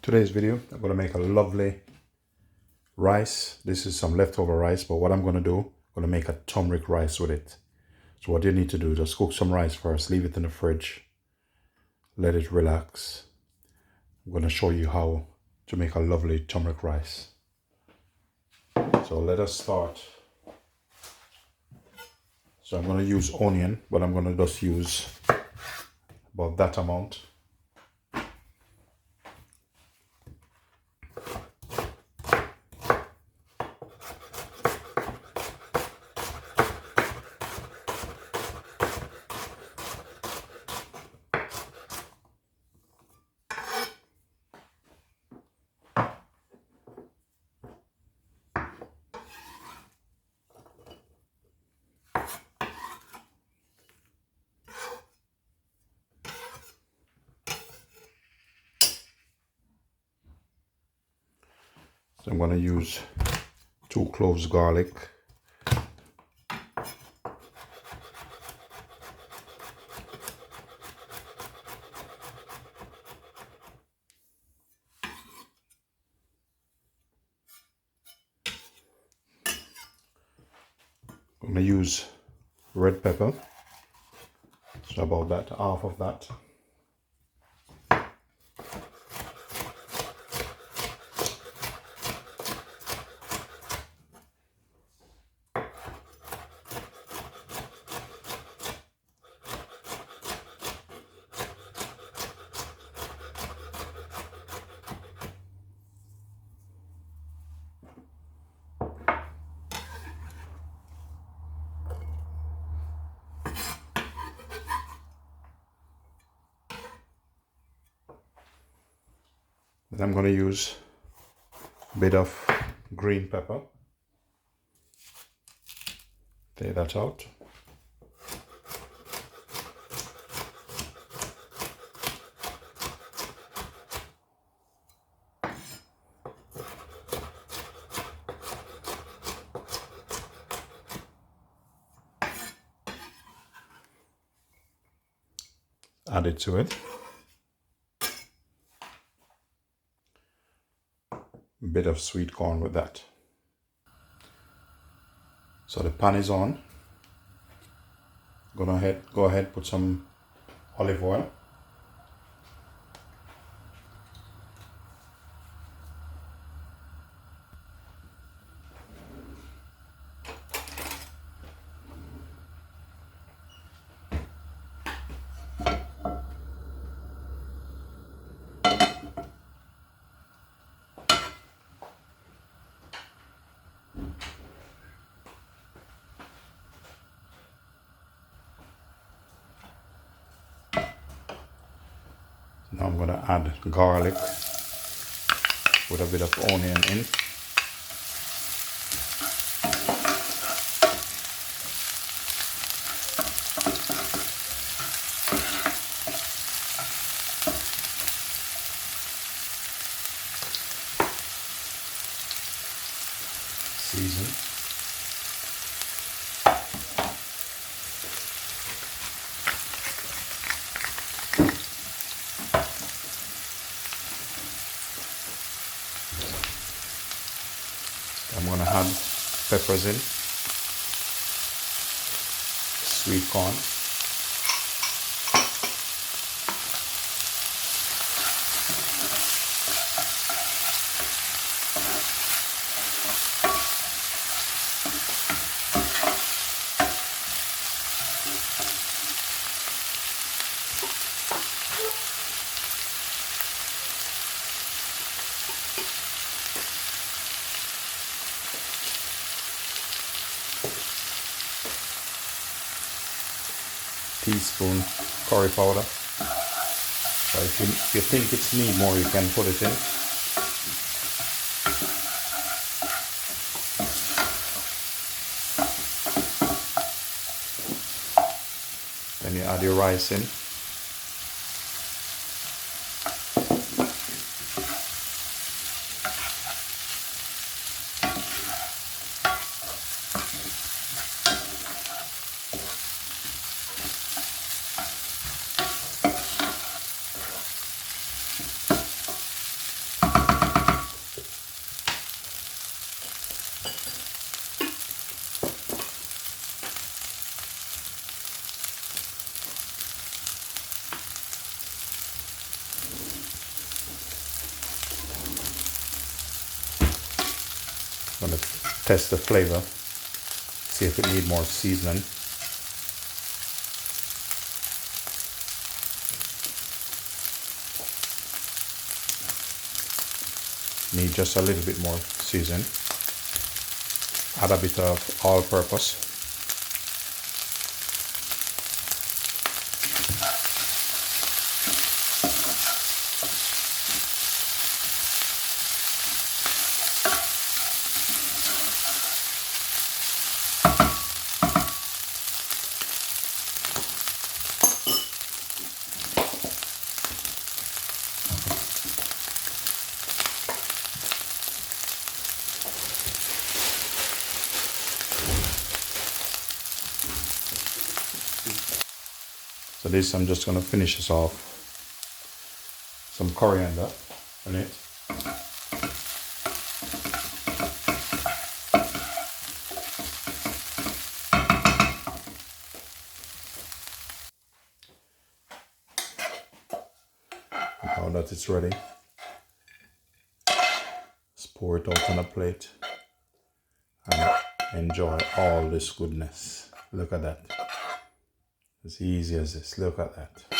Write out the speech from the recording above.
Today's video, I'm going to make a lovely rice. This is some leftover rice, but what I'm going to do, I'm going to make a turmeric rice with it. So what you need to do, just cook some rice first, leave it in the fridge, let it relax. I'm going to show you how to make a lovely turmeric rice. So let us start. So I'm going to use onion, but I'm going to just use about that amount. So I'm going to use 2 cloves garlic. I'm going to use red pepper. So about that, half of that. Then I'm going to use a bit of green pepper. Take that out. Add it to it. A bit of sweet corn with that. So the pan is on. Go ahead, put some olive oil. Now I'm going to add garlic with a bit of onion in. Season. I'm going to add peppers in, sweet corn, teaspoon curry powder. So if you think it's need more, you can put it in. Then you add your rice in. I'm going to test the flavor, see if it needs more seasoning. Need just a little bit more seasoning. Add a bit of all-purpose. So this, I'm just going to finish this off. Some coriander on it. Now that it's ready, let's pour it out on a plate and enjoy all this goodness. Look at that. As easy as this. Look at that.